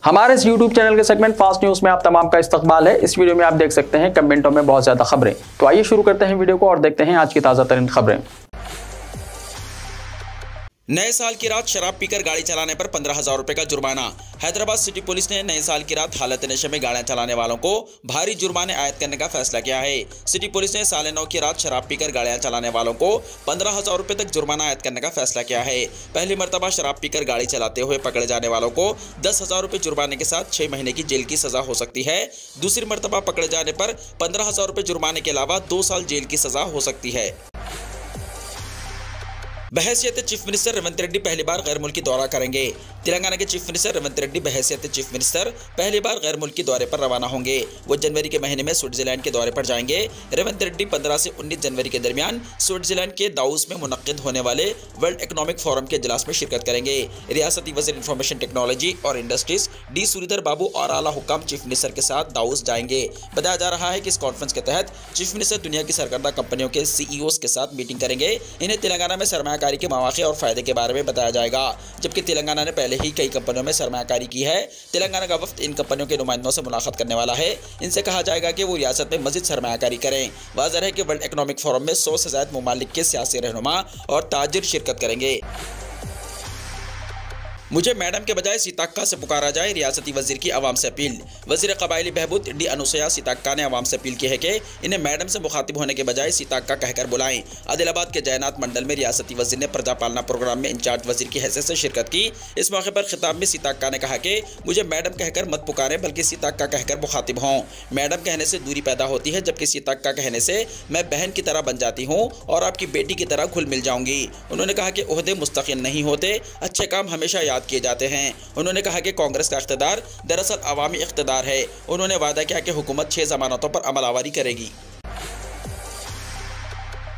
हमारे इस YouTube channel के सेगमेंट फास्ट न्यूज में आप तमाम का इस्तकबाल है। इस वीडियो में आप देख सकते हैं कमेंटों में बहुत ज्यादा खबरें। तो आइए शुरू करते हैं वीडियो को और देखते हैं आज की ताजा तरीन खबरें। नए साल की रात शराब पीकर गाड़ी चलाने पर 15,000 रुपए का जुर्माना। हैदराबाद सिटी पुलिस ने नए साल की रात हालत नशे में गाड़ियां चलाने वालों को भारी जुर्माने आयद करने का फैसला किया है। सिटी पुलिस ने साले 9 की रात शराब पीकर गाड़ियां चलाने वालों को 15,000 रुपए तक जुर्माना आयद करने का फैसला किया है। पहली मरतबा शराब पीकर गाड़ी चलाते हुए पकड़े जाने वालों को 10,000 रुपए जुर्माने के साथ 6 महीने की जेल की सजा हो सकती है। दूसरी मरतबा पकड़े जाने पर 15,000 रुपए जुर्माने के अलावा 2 साल जेल की सजा हो सकती है। बहैसियत चीफ मिनिस्टर रेवंत रेड्डी पहली बार गैर मुल्की दौरा करेंगे। तेलंगाना के चीफ मिनिस्टर रेवंत रेड्डी बहैसियत चीफ मिनिस्टर पहली बार गैर मुल्की दौरे पर रवाना होंगे। वो जनवरी के महीने में स्विट्जरलैंड के दौरे पर जाएंगे। रेवंत रेड्डी 15 से 19 जनवरी के दरमियान स्विट्जरलैंड के दाउस में मुनक्किद होने वाले वर्ल्ड इकोनॉमिक फोरम के इजलास में शिरकत करेंगे। रियासती वज़ीर इंफॉर्मेशन टेक्नोलॉजी और इंडस्ट्रीज डी सुरीधर बाबू और आला हुक्काम चीफ मिनिस्टर के साथ दाउस जाएंगे। बताया जा रहा है कि इस कॉन्फ्रेंस के तहत चीफ मिनिस्टर दुनिया की सरकर्दा कंपनियों के CEOs के साथ मीटिंग करेंगे। इन्हें तेलंगाना में सरमायाकारी के मौके और फायदे के बारे में बताया जाएगा। जबकि तेलंगाना ने पहले ही कई कंपनियों में सरमायाकारी की है। तेलंगाना का वफ्द इन कंपनियों के नुमाइंदों से मुलाकात करने वाला है। इनसे कहा जाएगा कि वो रियासत में मजीद सरमायाकारी करें। वाज़ेह है कि वर्ल्ड इकोनॉमिक फोरम में 100 से ज़्यादा ममालिक के सियासी रहनुमा और ताजिर शिरकत करेंगे। मुझे मैडम के बजाय सीताक्का से पुकारा जाए, रियासती वजीर की आवाम से अपील। वजीर कबायली बहबूद डी अनुसुया सीताक्का ने आवाम से अपील की है कि इन्हें मैडम से मुखातिब होने के बजाय सीताक्का कहकर बुलाएं। आदिलाबाद के जयनाथ मंडल में रियासती वजीर ने प्रजा पालना प्रोग्राम में इंचार्ज वजीर की हैसियत से शिरकत की। इस मौके पर खिताब में सीताक्का ने कहा कि मुझे मैडम कहकर मत पुकारें बल्कि सीताक्का कहकर मुखातिब हों। मैडम कहने से दूरी पैदा होती है, जबकि सीताक्का कहने से मैं बहन की तरह बन जाती हूँ और आपकी बेटी की तरह घुल मिल जाऊंगी। उन्होंने कहा कि ओहदे मुस्तकिल नहीं होते, अच्छे काम हमेशा याद किए जाते हैं। उन्होंने कहा कि कांग्रेस का इख्तिदार दरअसल अवामी इख्तिदार है। उन्होंने वादा किया कि हुकूमत 6 जमानतों पर अमलावरी करेगी।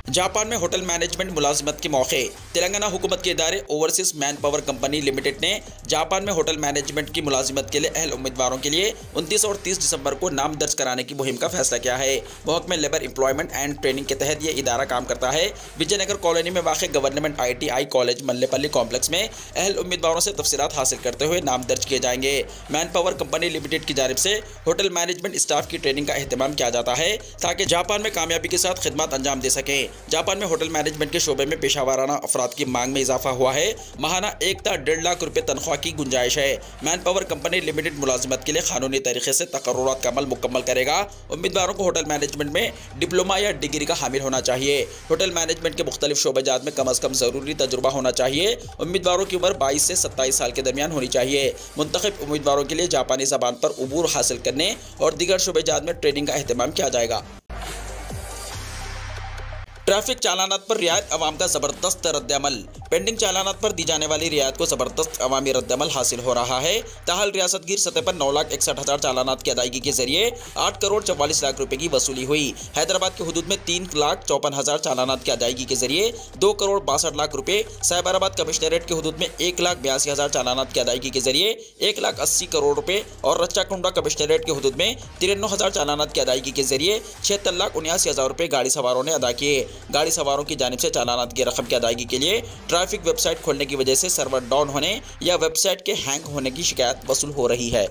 जापान में होटल मैनेजमेंट मुलाजिमत के मौके। तेलंगाना हुकूमत के इदारे overseas man power company limited ने जापान में होटल मैनेजमेंट की मुलाजिमत के लिए अहल उम्मीदवारों के लिए 29 और 30 दिसंबर को नाम दर्ज कराने की मुहिम का फैसला किया है। महकमे लेबर एम्प्लॉयमेंट एंड ट्रेनिंग के तहत यह इदारा काम करता है। विजयनगर कॉलोनी में वाक़ government ITI college Mallepally complex में अहल उम्मीदवारों से तफसीलात हासिल करते हुए नाम दर्ज किए जाएंगे। मैन पावर कंपनी लिमिटेड की जानिब से होटल मैनेजमेंट स्टाफ की ट्रेनिंग का एहतमाम किया जाता है ताकि जापान में कामयाबी के साथ खिदमत अंजाम दे सकें। जापान में होटल मैनेजमेंट के शोबे में पेशावराना अफराद की मांग में इजाफा हुआ है। माहाना 1.5 लाख रुपए तनख्वाह की गुंजाइश है। मैन पावर कंपनी लिमिटेड मुलाजिमत के लिए कानूनी तरीके से तकर्रुरात का अमल मुकम्मल करेगा। उम्मीदवारों को होटल मैनेजमेंट में डिप्लोमा या डिग्री का हामिल होना चाहिए। होटल मैनेजमेंट के मुख्तलिफ शोबेजात में कम अज़ कम ज़रूरी तजुर्बा होना चाहिए। उम्मीदवारों की उम्र 22 से 27 साल के दरमियान होनी चाहिए। मुंतखब उम्मीदवारों के लिए जापानी ज़बान पर उबूर हासिल करने और दीगर शोबेजात में ट्रेनिंग का अहतमाम किया जाएगा। ट्रैफिक चालानात पर रियायत अवाम का ज़बरदस्त रद्दअमल। पेंडिंग चालानात पर दी जाने वाली रियायत को ज़बरदस्त अवामी रद्दअमल हासिल हो रहा है। ताहल रियासतगीर सतह पर 9,61,000 चालानात की अदायगी के जरिए 8 करोड़ 44 लाख रुपए की वसूली हुई। हैदराबाद के हुदूद में 3,54,000 चालानात की अदायगी के जरिए 2 करोड़ 62 लाख रुपए, साइबराबाद कमिश्नरेट के हुदूद में 1,82,000 चालानात की अदायगी के जरिए 1,80 करोड़ रुपए और रच्चाकुंडा कमिश्नरेट के हुदूद में 93,000 चालानात की अदायगी के जरिए 76,79,000 रुपए गाड़ी सवारों ने अदा किए। गाड़ी सवारों की जानिब से चालानात की रकम की अदायगी के लिए ट्रैफिक वेबसाइट खोलने की वजह से सर्वर डाउन होने या वेबसाइट के हैंग होने की शिकायत वसूल हो रही है।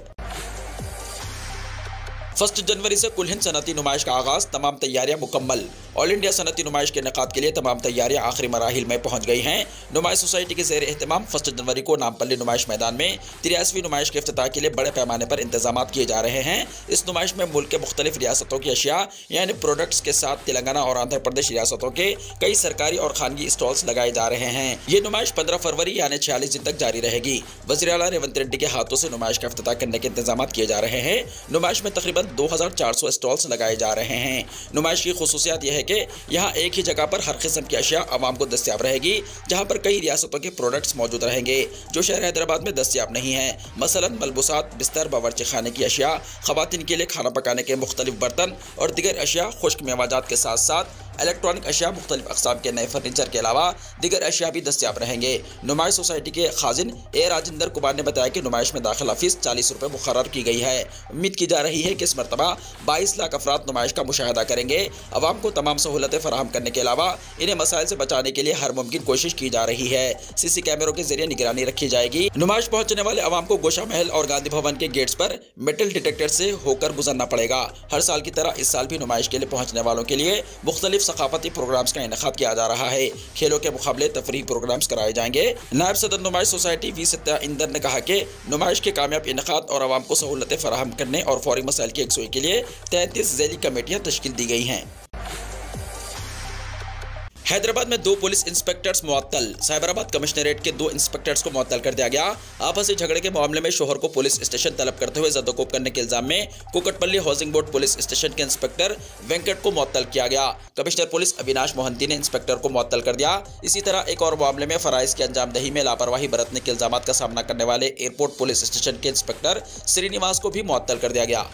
1 जनवरी से कुल हिंद सनती नुमाइश का आगाज़, तमाम तैयारियां मुकम्मल। ऑल इंडिया सनती नुमाइश के इनेकाद के लिए तमाम तैयारियां आखिरी मराहिल में पहुंच गई हैं। नुमाइश सोसाइटी के ज़ेर एहतमाम 1 जनवरी को नामपल्ली नुमाइश मैदान में 83वीं नुमाइश के इफ्तिताह के लिए बड़े पैमाने पर इंतजाम किए जा रहे हैं। इस नुमाइश में मुल्क के मुख्तलिफ रियासतों की अशिया यानी प्रोडक्ट्स के साथ तेलंगाना और आंध्र प्रदेश रियासतों के कई सरकारी और खानगी स्टॉल्स लगाए जा रहे हैं। ये नुमाइश 15 फरवरी यानी 46 दिन तक जारी रहेगी। वज़ीर आला रेवंत रेड्डी के हाथों से नुमाइश का इफ्तिताह करने के इंतजाम किए जा रहे हैं। नुमाइश में तकरीबन 2,400 स्टॉल्स लगाए जा रहे हैं। नुमाइश की खुसूसियत यह है कि यहाँ एक ही जगह पर हर किस्म की अशिया आवाम को दस्तियाब रहेगी, जहाँ पर कई रियासतों के प्रोडक्ट्स मौजूद रहेंगे जो शहर हैदराबाद में दस्तियाब नहीं है। मसलन मलबूसात, बिस्तर, बावर्ची खाने की अशिया, खवातीन के लिए खाना पकाने के मुख्तलिफ बर्तन और दीगर अशिया, खुश्क मेवाजात के साथ साथ इलेक्ट्रॉनिक अशिया, मुख्तलिफ अक़साम के नए फर्नीचर के अलावा दीगर अशिया भी दस्तियाब रहेंगे। नुमाइश सोसाइटी के खाजिन ए राजेंद्र कुमार ने बताया कि नुमाइश में दाखिला फीस 40 रुपये मुकर्रर की गई है। उम्मीद की जा रही है कि इस मरतबा 22 लाख अफराद नुमाइश का मुशाहिदा करेंगे। अवाम को तमाम सहूलतें फराहम करने के अलावा इन्हें मसाइल से बचाने के लिए हर मुमकिन कोशिश की जा रही है। सीसी कैमरों के जरिए निगरानी रखी जाएगी। नुमाइश पहुंचने वाले अवाम को गोशा महल और गांधी भवन के गेट्स पर मेटल डिटेक्टर से होकर गुजरना पड़ेगा। हर साल की तरह इस साल भी नुमाइश के लिए पहुंचने वालों के लिए मुख्तलिफ सकाफती प्रोग्राम्स का इनेकाद किया जा रहा है। खेलों के मुकाबले, तफरीही प्रोग्राम्स कराए जाएंगे। नायब सदर नुमाइश सोसाइटी वी सत्या इंदर ने कहा कि नुमाइश के कामयाब इनेकाद और अवाम को सहूलतें फराहम करने और फौरी मसाइल की यकसुई के लिए 33 ज़ैली कमेटियां तश्कील दी गई हैं। हैदराबाद में 2 पुलिस इंस्पेक्टर्स मुअत्तल। साइबराबाद कमिश्नरेट के 2 इंस्पेक्टर्स को मुअत्तल कर दिया गया। आपसी झगड़े के मामले में शोहर को पुलिस स्टेशन तलब करते हुए ज़दोकोब करने के इल्जाम में Kukatpally housing board police station के इंस्पेक्टर वेंकट को मुअत्तल किया गया। कमिश्नर पुलिस अविनाश मोहंती ने इंस्पेक्टर को मुअत्तल कर दिया। इसी तरह एक और मामले में फराइज की अंजामदही में लापरवाही बरतने के इल्जाम का सामना करने वाले एयरपोर्ट पुलिस स्टेशन के इंस्पेक्टर श्रीनिवास को भी मुअत्तल कर दिया गया।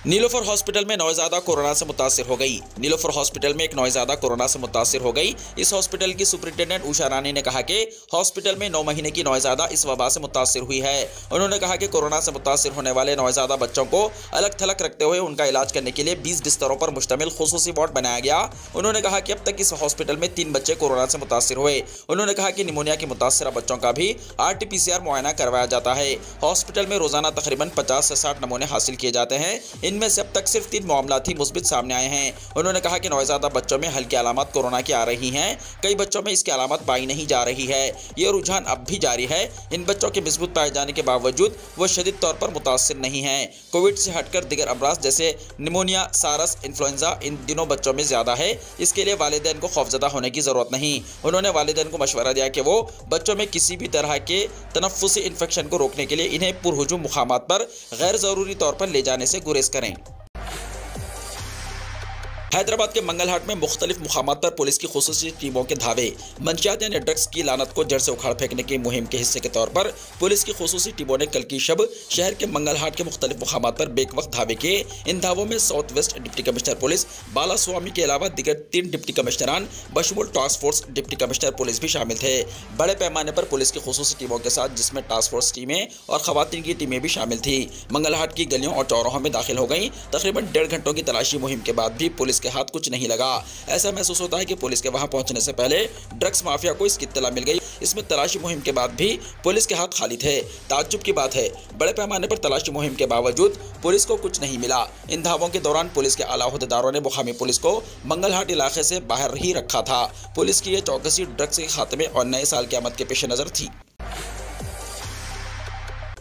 नीलोफर हॉस्पिटल में नौज़ादा कोरोना से मुतासिर हो गई। नीलोफर हॉस्पिटल में एक नौज़ादा कोरोना से मुतासिर हो गई। इस हॉस्पिटल की सुपरिटेंडेंट उषा रानी ने कहा कि हॉस्पिटल में 9 महीने की नौज़ादा इस वबा से मुतासिर हुई है। उन्होंने कहा कि कोरोना से मुतासिर होने वाले नौज़ादा बच्चों को अलग थलग रखते हुए उनका इलाज करने के लिए 20 बिस्तरों पर मुश्तमिल खुसूसी वार्ड बनाया गया। उन्होंने कहा कि अब तक इस हॉस्पिटल में 3 बच्चे कोरोना से मुतासिर हुए। उन्होंने कहा कि निमोनिया के मुतासिरा बच्चों का भी RT-PCR मुआयना करवाया जाता है। हॉस्पिटल में रोजाना तकरीबन 50 से 60 नमूने हासिल किए जाते हैं। इनमें से अब तक सिर्फ 3 मामलात ही मुस्बित सामने आए हैं। उन्होंने कहा कि नौज़ादा बच्चों में हल्की अलामत कोरोना की आ रही हैं। कई बच्चों में इसकी अलामत पाई नहीं जा रही है। ये रुझान अब भी जारी है। इन बच्चों के मजबूत पाए जाने के बावजूद वो शदीद तौर पर मुतासिर नहीं हैं। कोविड से हटकर दिगर अमराज जैसे निमोनिया, सारस, इन्फ्लुएंजा इन दिनों बच्चों में ज़्यादा है। इसके लिए वालिदैन को खौफजदा होने की ज़रूरत नहीं। उन्होंने वालिदैन को मशवरा दिया कि वो बच्चों में किसी भी तरह के तनफ्फुसी इन्फेक्शन को रोकने के लिए इन्हें पुरहुजूम मुकामात पर गैर ज़रूरी तौर पर ले जाने से गुरेज करें। हैदराबाद के मंगलहाट में मुख्तलिफ मुकामात पर पुलिस की खुसूसी टीमों के धावे। मंशियात यानी ड्रग्स की लानत को जड़ से उखाड़ फेंकने की मुहिम के हिस्से के तौर पर पुलिस की खुसूसी टीमों ने कल की शब शहर के मंगलहाट के मुख्तलिफ मुकामात पर बेवक्त धावे किए। इन धावों में south west deputy commissioner police Bala Swamy के अलावा दिगर 3 डिप्टी कमिश्नरान बशमूल task force deputy commissioner police भी शामिल थे। बड़े पैमाने पर पुलिस की खुसूसी टीमों के साथ जिसमें टास्क फोर्स टीमें और खवातीन की टीमें भी शामिल थी, मंगलहाट की गलियों और चौराहों में दाखिल हो गई। तकरीबन 1.5 घंटों की तलाशी मुहिम के बाद भी पुलिस के हाथ कुछ नहीं लगा। ऐसा महसूस होता है कि पुलिस के वहां पहुंचने से पहले ड्रग्स माफिया को इसकी इत्तला मिल गई। इसमें तलाशी मुहिम के बाद भी पुलिस के हाथ खाली थे। ताज्जुब की बात है, बड़े पैमाने पर तलाशी मुहिम के बावजूद पुलिस को कुछ नहीं मिला। इन धावों के दौरान पुलिस के आला अहदेदारों ने मुकामी पुलिस को मंगलहाट इलाके से बाहर ही रखा था। पुलिस की यह चौकसी ड्रग्स के खात्मे और नए साल की आमद के पेश नजर थी।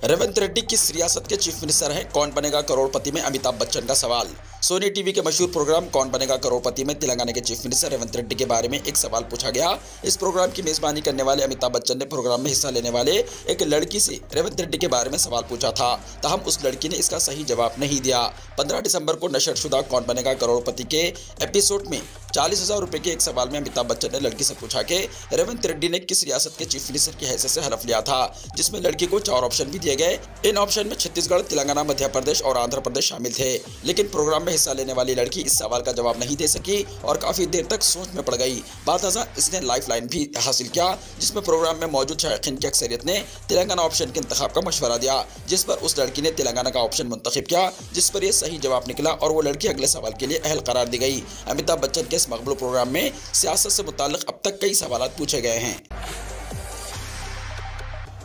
रेवंत रेड्डी किस रियासत के चीफ मिनिस्टर हैं? कौन बनेगा करोड़पति में अमिताभ बच्चन का सवाल। सोनी टीवी के मशहूर प्रोग्राम कौन बनेगा करोड़पति में तेलंगाना के चीफ मिनिस्टर रेवंत रेड्डी के बारे में एक सवाल पूछा गया। इस प्रोग्राम की मेजबानी करने वाले अमिताभ बच्चन ने प्रोग्राम में हिस्सा लेने वाले एक लड़की से रेवंत रेड्डी के बारे में सवाल पूछा था। ताहम उस लड़की ने इसका सही जवाब नहीं दिया। 15 दिसंबर को नशरशुदा कौन बनेगा करोड़पति के एपिसोड में 40,000 रुपए के एक सवाल में अमिताभ बच्चन ने लड़की से पूछा कि रेवंत रेड्डी ने किस रियासत के चीफ मिनिस्टर की हैसियत से हलफ लिया था, जिसमें लड़की को 4 ऑप्शन भी दिए गए। इन ऑप्शन में छत्तीसगढ़, तेलंगाना, मध्य प्रदेश और आंध्र प्रदेश शामिल थे। लेकिन प्रोग्राम में हिस्सा लेने वाली लड़की इस सवाल का जवाब नहीं दे सकी और काफी देर तक सोच में पड़ गई। बाताजा इसने लाइफ लाइन भी हासिल किया, जिसमें प्रोग्राम में मौजूद शायकीन की अक्सरियत ने तेलंगाना ऑप्शन के इंतखाब का मशवरा दिया, जिस पर उस लड़की ने तेलंगाना का ऑप्शन मुंतखब किया, जिस पर यह सही जवाब निकला और वो लड़की अगले सवाल के लिए अहल करार दी गई। अमिताभ बच्चन के इस मकबूल प्रोग्राम में सियासत से मुताल्लिक अब तक कई सवाल पूछे गए हैं।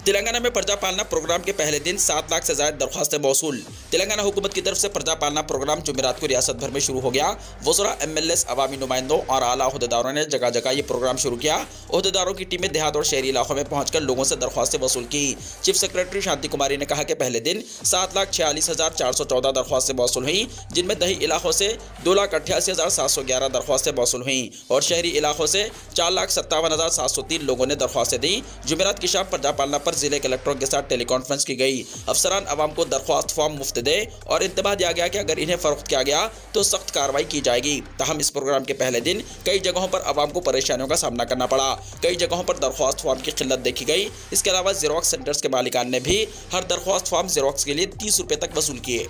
तेलंगाना में प्रजा पालना प्रोग्राम के पहले दिन 7 लाख से ज्यादा दरख्वास्तें मौसूल। तेलंगाना हुकूमत की तरफ से प्रजा पालना प्रोग्राम जुमेरात को रियासत भर में शुरू हो गया। वज़रा, MLAs, अवामी नुमाइंदों और आला अहदेदारों ने जगह जगह ये प्रोग्राम शुरू किया। अहदेदारों की टीमें देहात और शहरी इलाकों में पहुंचकर लोगों से दरख्वास्तें वसूल की। चीफ सेक्रेटरी शांति कुमारी ने कहा कि पहले दिन 7,46,414 दरख्वास्तें मौसूल हुई, जिनमें दही इलाकों से 2,88,711 दरख्वास्तें मौसूल हुई और शहरी इलाकों से 4,57,703 लोगों ने दरख्वास्तें दी। जुमेरात की शाम प्रजा पालना पर जिले कलेक्टरों के साथ टेलीकॉन्फ्रेंस की गई। अफसरान अवाम को दरख्वास्त फॉर्म मुफ्त दे और इंतबाह दिया गया कि अगर इन्हें फरोख्त किया गया तो सख्त कार्रवाई की जाएगी। ताहम इस प्रोग्राम के पहले दिन कई जगहों पर अवाम को परेशानियों का सामना करना पड़ा। कई जगहों पर दरख्वास्त फॉर्म की किल्लत देखी गई। इसके अलावा जेरोक्स सेंटर्स के मालिकान ने भी हर दरख्वास्त फॉर्म जेरोक्स के लिए 30 रुपये तक वसूल किए।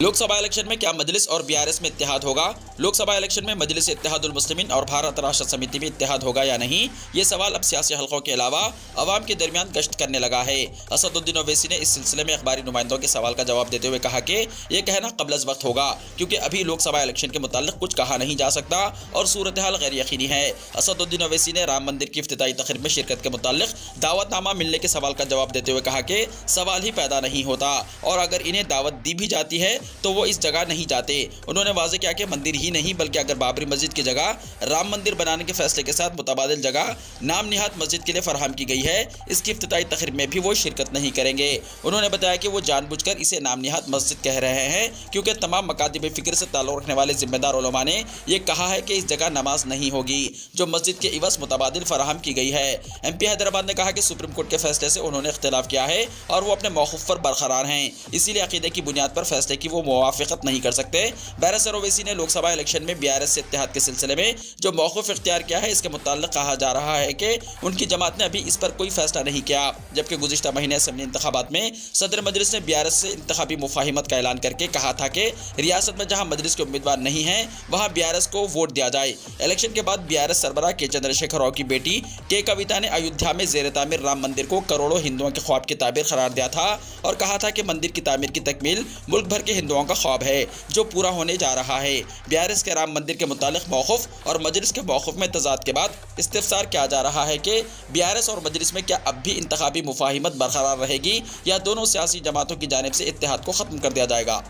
लोकसभा इलेक्शन में क्या मजलिस और बीआरएस में इत्तेहाद होगा? लोकसभा इलेक्शन में मजलिस इत्तेहादुल मुस्लिमीन और भारत राष्ट्र समिति में इत्तेहाद होगा या नहीं, ये सवाल अब सियासी हलकों के अलावा अवाम के दरमियान गश्त करने लगा है। असदुद्दीन ओवैसी ने इस सिलसिले में अखबारी नुमाइंदों के सवाल का जवाब देते हुए कहा कि यह कहना कब्ल अज़ वक्त होगा, क्योंकि अभी लोकसभा इलेक्शन के मुताल्लिक कुछ कहा नहीं जा सकता और सूरत हाल गैर यकीनी है। असदुद्दीन ओवैसी ने राम मंदिर की इफ्तिताई तकरीब में शिरकत के मुताल्लिक दावतनामा मिलने के सवाल का जवाब देते हुए कहा कि सवाल ही पैदा नहीं होता और अगर इन्हें दावत दी भी जाती है तो वो इस जगह नहीं जाते। उन्होंने वाज़ेह किया कि मंदिर ही नहीं बल्कि अगर बाबरी मस्जिद की जगह राम मंदिर बनाने के फैसले के साथ मुतबादिल जगह नाम निहाद मस्जिद के लिए फराहम की गई है, इसकी इफ्तिताई तकरीब में भी वो शिरकत नहीं करेंगे। उन्होंने बताया कि वो जानबूझकर इसे नाम निहाद मस्जिद कह रहे हैं क्योंकि तमाम मकातिब फ़िक्र से ताल्लुक़ रखने वाले जिम्मेदार उलमा ने यह कहा है कि इस जगह नमाज नहीं होगी जो मस्जिद के इवज़ मुतबादिल फराहम की गई है। MP हैदराबाद ने कहा कि सुप्रीम कोर्ट के फैसले से उन्होंने इख्तिलाफ किया है और वो अपने मौक़िफ़ पर बरकरार हैं, इसीलिए अक़ीदे की बुनियाद पर फैसले की वो मुवाफ़क़त नहीं कर सकते। बैरिस्टर ओवैसी ने लोकसभा इलेक्शन में बीआरएस से इत्तेहाद के सिलसिले में जो मौक़िफ़ इख्तियार किया है इसके मुताल्लिक़ कहा जा रहा है कि उनकी जमात ने अभी इस पर कोई फैसला नहीं किया, जबकि गुज़िश्ता महीने असेंबली इंतखाबात में सदर मजलिस ने बीआरएस से इंतखाबी मुफाहिमत का ऐलान करके कहा था कि रियासत में जहां मजलिस के उम्मीदवार नहीं हैं वहां बीआरएस को वोट दिया जाए। इलेक्शन के बाद बीआरएस सरबराह के चंद्रशेखर राव की बेटी के कविता ने अयोध्या में ज़ेर तामीर राम मंदिर को करोड़ों हिंदुओं के ख्वाब की ताबीर करार दिया था और कहा था कि मंदिर की तामीर की तकमील मुल्क भर के हिंदुओं का ख्वाब है जो पूरा होने जा रहा है। बीआरएस के राम मंदिर के मुतालिक मौक़िफ़ और मजलिस के मौक़िफ़ में तज़ाद के बाद इस्तिफ़सार किया जा रहा है कि बीआरएस और मजलिस में क्या अब भी इंतखाबी मुफाहिमत बरकरार रहेगी या दोनों सियासी जमातों की जानिब से इत्तेहाद को ख़त्म कर दिया जाएगा।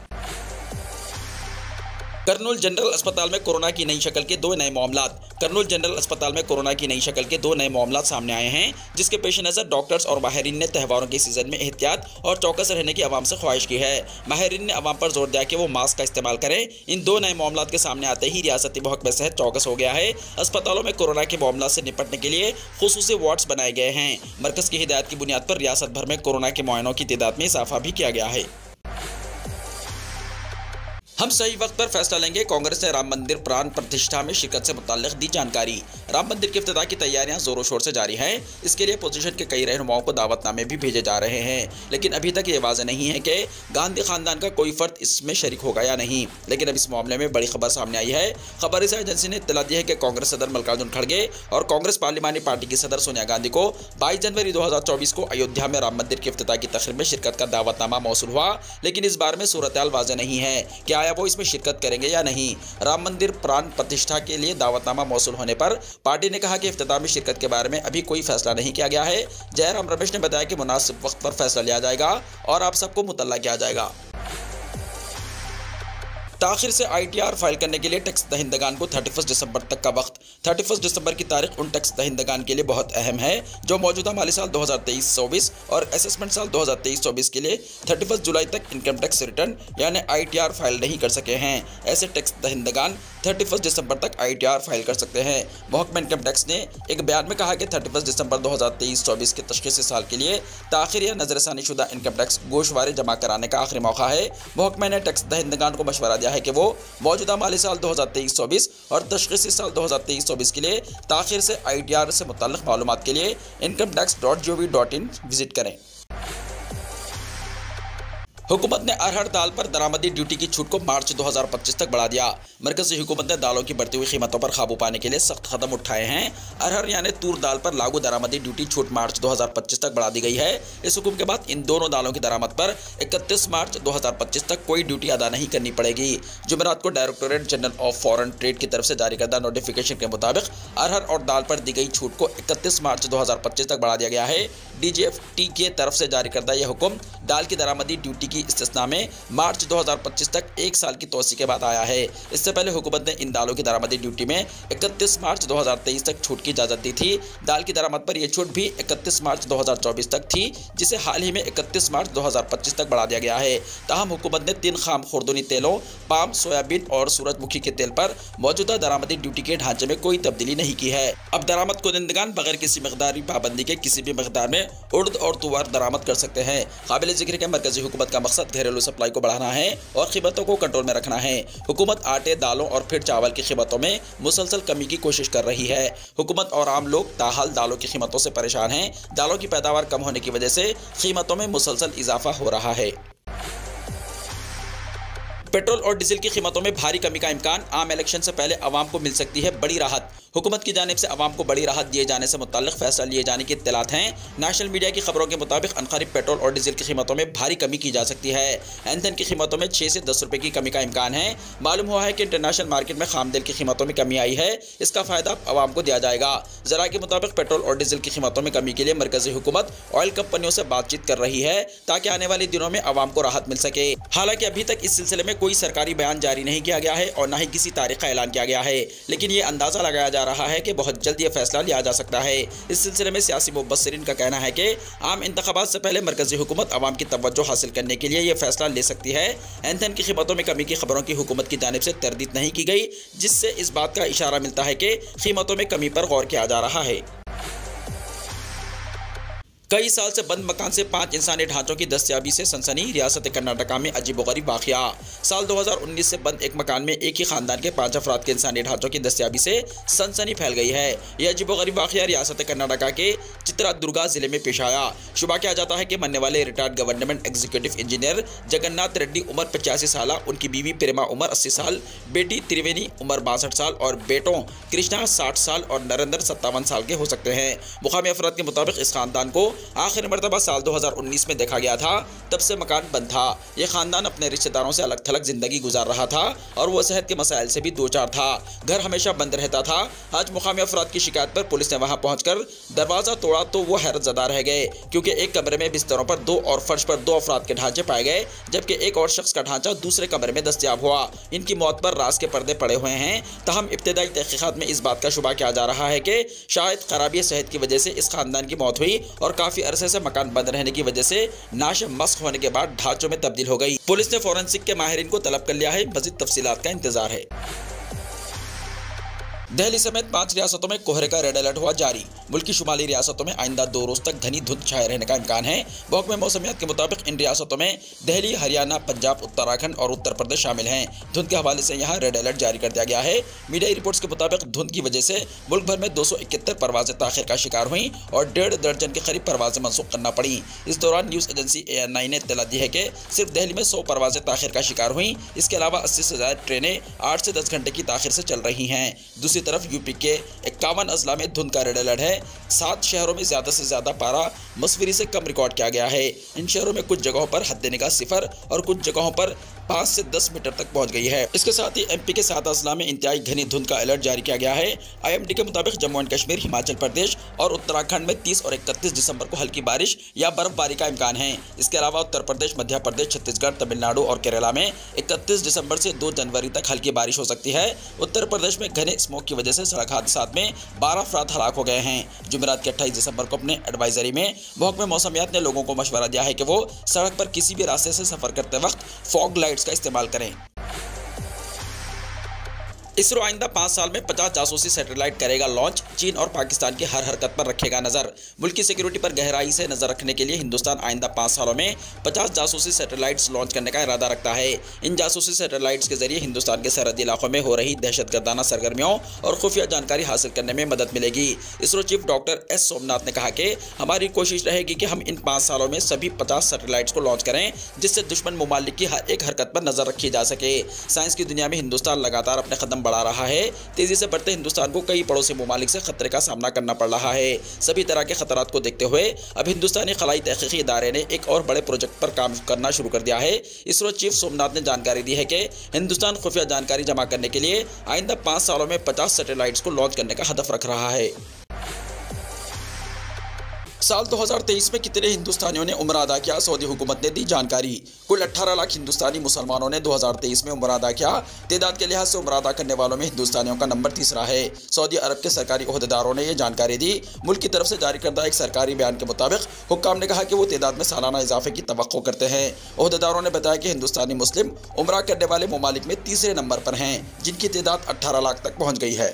कर्नूल जनरल अस्पताल में कोरोना की नई शक्ल के दो नए मामलात। कर्नूल जनरल अस्पताल में कोरोना की नई शक्ल के दो नए मामलात सामने आए हैं, जिसके पेश नज़र डॉक्टर्स और माहिरीन ने त्योहारों के सीज़न में एहतियात और चौकस रहने की आवाम से ख्वाहिश की है। माहिरीन ने आवाम पर जोर दिया कि वो मास्क का इस्तेमाल करें। इन दो नए मामलात के सामने आते ही रियासती महकमा सेहत चौकस हो गया है। अस्पतालों में कोरोना के मामला से निपटने के लिए खुसूसी वार्ड्स बनाए गए हैं। मरकज़ की हिदायत की बुनियाद पर रियासत भर में कोरोना के मुआयनों की तादाद में इजाफा भी किया गया है। हम सही वक्त पर फैसला लेंगे, कांग्रेस ने राम मंदिर प्राण प्रतिष्ठा में शिरकत से मुताल्लिक दी जानकारी। राम मंदिर की इफ्तिताह की तैयारियां जोरों शोर से जारी हैं। इसके लिए पोजीशन के कई रहनुमाओं को दावतनामे भी भेजे जा रहे हैं, लेकिन अभी तक ये वाज़ेह नहीं है कि गांधी खानदान का कोई फर्द इसमें शरीक होगा या नहीं। लेकिन अब इस मामले में बड़ी खबर सामने आई है। खबर रिसाई एजेंसी ने इत्तला दी है कि कांग्रेस सदर मल्लिकार्जुन खड़गे और कांग्रेस पार्लिमानी पार्टी की सदर सोनिया गांधी को 22 जनवरी 2024 को अयोध्या में राम मंदिर की इफ्तिताह की तकरीब में शिरकत का दावतनामा मौसूल हुआ, लेकिन इस बारे में सूरत हाल वाज़ेह नहीं है कि आया वो इसमें शिरकत करेंगे या नहीं। राम मंदिर प्राण प्रतिष्ठा के लिए दावतनामा मौसूल होने पर पार्टी ने कहा कि इफ्तिताह में शिरकत के बारे में अभी कोई फैसला नहीं किया गया है। जयराम रमेश ने बताया कि मुनासिब वक्त पर फैसला लिया जाएगा और आप सबको मुतल्ला किया जाएगा। ताखिर से ITR फाइल करने के लिए टैक्स दहिंदगान को 31 दिसंबर तक का वक्त। 31 दिसंबर की तारीख उन टैक्स दहिंदगान के लिए बहुत अहम है जो मौजूदा माली साल 2023-24 और असेसमेंट साल 2023-24 के लिए 31 जुलाई तक इनकम टैक्स रिटर्न यानी ITR फाइल नहीं कर सके हैं। ऐसे टैक्स दहिंदगान 31 दिसंबर तक ITR फाइल कर सकते हैं। महकमा इनकम टैक्स ने एक बयान में कहा कि 31 दिसंबर 2023-24 के तशख़ीसी साल के लिए ताखिर या नज़रसानी शुदा इनकम टैक्स गोशवारे जमा कराने का आखिरी मौका है। महकमा ने टैक्स दहिंदगान को मशवरा दिया है कि वो मौजूदा माली साल 2023-24 और तशख़ीसी साल 2023-24 के लिए ताखिर से ITR से मुताल्लिक़ मालूमात के लिए incometax.gov.in विजिट करें। हुकूमत ने अरहर दाल पर दरामदी ड्यूटी की छूट को मार्च 2025 तक बढ़ा दिया। मरकज़ी हुकूमत ने दालों की बढ़ती हुई कीमतों पर काबू पाने के लिए सख्त कदम उठाए हैं। अरहर यानी तूर दाल पर लागू दरामदी ड्यूटी छूट मार्च 2025 तक बढ़ा दी गई है। इस हुक्म के बाद इन दोनों दालों की दरामद पर 31 मार्च 2025 तक कोई ड्यूटी अदा नहीं करनी पड़ेगी। जुमेरात को directorate general of foreign trade की तरफ से जारी करदा नोटिफिकेशन के मुताबिक अरहर और दाल पर दी गई छूट को 31 मार्च 2025 तक बढ़ा दिया गया है। DGFT की तरफ से जारी करदा यह हुक्म दाल की दरामदी ड्यूटी की इस्तिस्ना में मार्च 2025 तक 1 साल की तोसी के बाद आया है। इससे पहले हुकूमत ने इन दालों की दरामदी ड्यूटी में 31 मार्च 2023 तक छूट की इजाज़त दी थी। दाल की दरामद पर यह छूट भी 31 मार्च 2024 तक थी, जिसे हाल ही में 31 मार्च 2025 तक बढ़ा दिया गया है। ताहम हुकूमत ने 3 खाम खुर्दनी तेलों पाम, सोयाबीन और सूरजमुखी के तेल पर मौजूदा दरामदी ड्यूटी के ढांचे में कोई तब्दीली नहीं की है। अब दरामद कुनिंदगान बगैर किसी मकदारी पाबंदी के किसी भी मकदार में उर्द और तुवार दरामद कर सकते हैं। काबिल जिक्र है मरकजी हुकूमत का मकसद घरेलू सप्लाई को बढ़ाना है और कीमतों को कंट्रोल में रखना है। हुकूमत आटे, दालों और फिर चावल की कीमतों में मुसलसल कमी की कोशिश कर रही है। हुकूमत और आम लोग ताहाल दालों की कीमतों से परेशान हैं। दालों की पैदावार कम होने की वजह से कीमतों में मुसलसल इजाफा हो रहा है। पेट्रोल और डीजल की कीमतों में भारी कमी का इम्कान, आम इलेक्शन से पहले अवाम को मिल सकती है बड़ी राहत। हुकूमत की जानिब से अवाम को बड़ी राहत दिए जाने से मुताल्लिक फैसला लिए जाने की इत्तलात हैं। नेशनल मीडिया की खबरों के मुताबिक अनक़रीब पेट्रोल और डीजल की कीमतों में भारी कमी की जा सकती है। ईंधन की कीमतों में 6 से 10 रुपये की कमी का इम्कान है। मालूम हुआ है कि इंटरनेशनल मार्केट में खाम तेल की कीमतों में कमी आई है। इसका फायदा अवाम को दिया जाएगा। ज़रा के मुताबिक पेट्रोल और डीजल की कीमतों में कमी के लिए मरकजी हुकूमत ऑयल कंपनियों से बातचीत कर रही है ताकि आने वाले दिनों में अवाम को राहत मिल सके। हालांकि अभी तक इस सिलसिले में कोई सरकारी बयान जारी नहीं किया गया है और न ही किसी तारीख का ऐलान किया गया है, लेकिन ये अंदाजा लगाया जा रहा है कि बहुत जल्द ये फैसला लिया जा सकता है। इस सिलसिले में सियासी मुबस्सिरीन का कहना है कि आम इंतखाबात से पहले मरकजी हुकूमत अवाम की तवज्जो हासिल करने के लिए ये फैसला ले सकती है। ईंधन की कीमतों में कमी की खबरों की हुकूमत की जानिब से तरदीद नहीं की गई, जिससे इस बात का इशारा मिलता है कि कीमतों में कमी पर गौर किया जा रहा है। कई साल से बंद मकान से 5 इंसानी ढांचों की दस्तयाबी से सनसनी, रियासत कर्नाटका में अजीबोगरीब वाक़या। साल 2019 से बंद एक मकान में एक ही खानदान के 5 अफराद के इंसानी ढांचों की दस्तयाबी से सनसनी फैल गई है। यह अजीबोगरीब वाक़या रियासत कर्नाटका के चित्रदुर्गा जिले में पेश आया। शुबा किया जाता है कि मरने वाले retired government executive engineer Jagannath Reddy उम्र 85 साल, उनकी बीवी प्रेमा उम्र 80 साल, बेटी त्रिवेणी उम्र 62 साल और बेटों कृष्णा 60 साल और नरेंद्र 57 साल के हो सकते हैं। मुकामी अफराद के मुताबिक इस खानदान को आखिरी मरतबा साल 2019 में देखा गया था। तब से मकान बंद था। यह खानदान अपने रिश्तेदारों से अलग थलग जिंदगी गुजार रहा था और वो सेहत के मसाइल से भी दो चार था। घर हमेशा बंद रहता था। आज मुकामी अफराद की शिकायत पर पुलिस ने वहां पहुंचकर दरवाजा तोड़ा तो वो हैरतज़दा रह गए, क्योंकि एक कमरे में बिस्तरों पर 2 और फर्श पर 2 अफराद के ढांचे पाए गए, जबकि एक और शख्स का ढांचा दूसरे कमरे में दस्तयाब हुआ। इनकी मौत पर राज के पर्दे पड़े हुए हैं। तहम इब्तदाई तहकीकात में इस बात का शुबा किया जा रहा है कि शायद खराबी सेहत की वजह से इस खानदान की मौत हुई और काफ़ी अरसे से मकान बंद रहने की वजह से नाश मस्क होने के बाद ढांचों में तब्दील हो गई। पुलिस ने फोरेंसिक के माहिरीन को तलब कर लिया है। मज़ीद तफसीलात का इंतजार है। दिल्ली समेत 5 रियासतों में कोहरे का रेड अलर्ट हुआ जारी। मुल्क की शुमाली रियासतों में आइंदा 2 रोज तक घनी धुंध छाए रहने का इम्कान है। महकमे मौसमियात के मुताबिक इन रियासतों में दिल्ली, हरियाणा, पंजाब, उत्तराखंड और उत्तर प्रदेश शामिल हैं। धुंध के हवाले से यहाँ रेड अलर्ट जारी कर दिया गया है। मीडिया रिपोर्ट्स के मुताबिक धुंध की वजह से मुल्क भर में 271 परवाजें ताखिर का शिकार हुई और 1.5 दर्जन के करीब परवाजें मनसूख करना पड़ी। इस दौरान न्यूज़ एजेंसी ANI ने इत्तला दी है कि सिर्फ दिल्ली में 100 परवाजें ताखिर का शिकार हुई। इसके अलावा 80 से ज़्यादा ट्रेनें 8 से 10 घंटे की ताखिर से चल रही हैं। दूसरी तरफ यूपी के 51 अजला में धुंध का रेड अलर्ट है। 7 शहरों में ज़्यादा से ज़्यादा पारा मसफरी से कम रिकॉर्ड किया गया है। इन शहरों में कुछ जगहों पर हद निगाह 0 और कुछ जगहों पर 5 से 10 मीटर तक पहुंच गई है। इसके साथ ही MP के 7 अजला में इंतहाई घनी धुंध का अलर्ट जारी किया गया है। IMD के मुताबिक जम्मू एंड कश्मीर, हिमाचल प्रदेश और उत्तराखंड में 30 और 31 दिसंबर को हल्की बारिश या बर्फबारी का इम्कान है। इसके अलावा उत्तर प्रदेश, मध्य प्रदेश, छत्तीसगढ़, तमिलनाडु और केरला में 31 दिसंबर से 2 जनवरी तक हल्की बारिश हो सकती है। उत्तर प्रदेश में घने स्मोक की वजह से सड़क हादसात में 12 अफराद हलाक हो गए हैं। जुमेरात के 28 दिसंबर को अपने एडवाइजरी में महकमे मौसमियात ने लोगों को मशवरा दिया है कि वो सड़क पर किसी भी रास्ते से सफर करते वक्त फॉग लाइट्स का इस्तेमाल करें। इसरो आइंदा 5 साल में 50 जासूसी सैटेलाइट करेगा लॉन्च। चीन और पाकिस्तान की हर हरकत पर रखेगा नजर। मुल्क की सिक्योरिटी पर गहराई से नजर रखने के लिए हिंदुस्तान आइंदा 5 सालों में 50 जासूसी सैटेलाइट्स लॉन्च करने का इरादा रखता है। इन जासूसी सैटेलाइट्स के जरिए हिंदुस्तान के सरहदी इलाकों में हो रही दहशतगर्दाना सरगर्मियों और खुफिया जानकारी हासिल करने में मदद मिलेगी। ISRO chief doctor S Somnath ने कहा कि हमारी कोशिश रहेगी कि हम इन 5 सालों में सभी 50 सैटेलाइट्स को लॉन्च करें, जिससे दुश्मन ममालिक की हर एक हरकत पर नजर रखी जा सके। साइंस की दुनिया में हिंदुस्तान लगातार अपने कदम बढ़ा रहा है। तेजी से बढ़ते हिंदुस्तान को कई पड़ोसी ममालिक से खतरे का सामना करना पड़ रहा है। सभी तरह के खतरात को देखते हुए अब हिंदुस्तानी खलाई तहकीकी इदारे ने एक और बड़े प्रोजेक्ट पर काम करना शुरू कर दिया है। इसरो चीफ सोमनाथ ने जानकारी दी है कि हिंदुस्तान खुफिया जानकारी जमा करने के लिए आइंदा 5 सालों में 50 सैटेलाइट्स को लॉन्च करने का हदफ रख रहा है। साल 2023 में कितने हिंदुस्तानियों ने उम्र अदा किया, सऊदी हुकूमत ने दी जानकारी। कुल 18 लाख हिंदुस्तानी मुसलमानों ने 2023 में उम्र अदा किया। तादाद के लिहाज से उम्र अदा करने वालों में हिंदुस्तानियों का नंबर तीसरा है। सऊदी अरब के सरकारी ओहदेदारों ने यह जानकारी दी। मुल्क की तरफ से जारी करदा एक सरकारी बयान के मुताबिक हुक्काम ने कहा कि वो तादाद में सालाना इजाफे की तवक्को करते हैं। ओहदेदारों ने बताया कि हिंदुस्तानी मुस्लिम उम्रा करने वाले ममालिक में तीसरे नंबर पर हैं, जिनकी तादाद 18 लाख तक पहुँच गई है।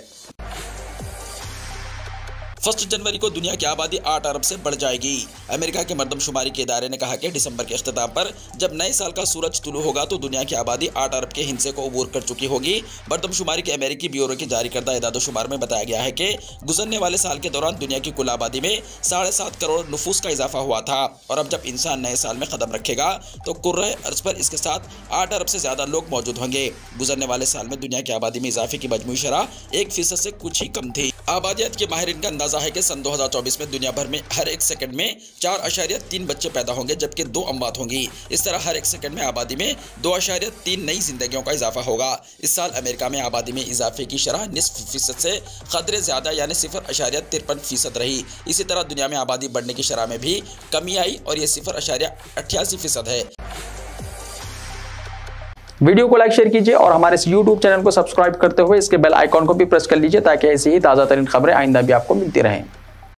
1 जनवरी को दुनिया की आबादी 8 अरब से बढ़ जाएगी। अमेरिका के मरदमशुमारी के इदारे ने कहा कि दिसंबर के अख्ताम पर जब नए साल का सूरज तुलू होगा तो दुनिया की आबादी 8 अरब के हिस्से को अबूर कर चुकी होगी। मरदमशुमारी के अमेरिकी ब्यूरो की जारी करदा इदाद-ओ-शुमार में बताया गया है कि गुजरने वाले साल के दौरान दुनिया की कुल आबादी में 7.5 करोड़ नफूस का इजाफा हुआ था और अब जब इंसान नए साल में कदम रखेगा तो कुर्रे अर्ज पर इसके साथ 8 अरब से ज्यादा लोग मौजूद होंगे। गुजरने वाले साल में दुनिया की आबादी में इजाफे की मजमूई शरह 1% से कुछ ही कम थी। आबादियत के माहिरीन का अंदाजा है कि सन 2024 में दुनिया भर में हर एक सेकंड में 4.3 बच्चे पैदा होंगे जबकि 2 अमवात होंगी। इस तरह हर एक सेकंड में आबादी में 2.3 नई जिंदगियों का इजाफा होगा। इस साल अमेरिका में आबादी में इजाफे की शरह निस्फ फीसद से कदरे ज्यादा यानी 0.53% रही। इसी तरह दुनिया में आबादी बढ़ने की शरह में भी कमी आई और ये 0.88% है। वीडियो को लाइक शेयर कीजिए और हमारे इस YouTube चैनल को सब्सक्राइब करते हुए इसके बेल आइकॉन को भी प्रेस कर लीजिए ताकि ऐसी ही ताज़ा तरीन खबरें आइंदा भी आपको मिलती रहें।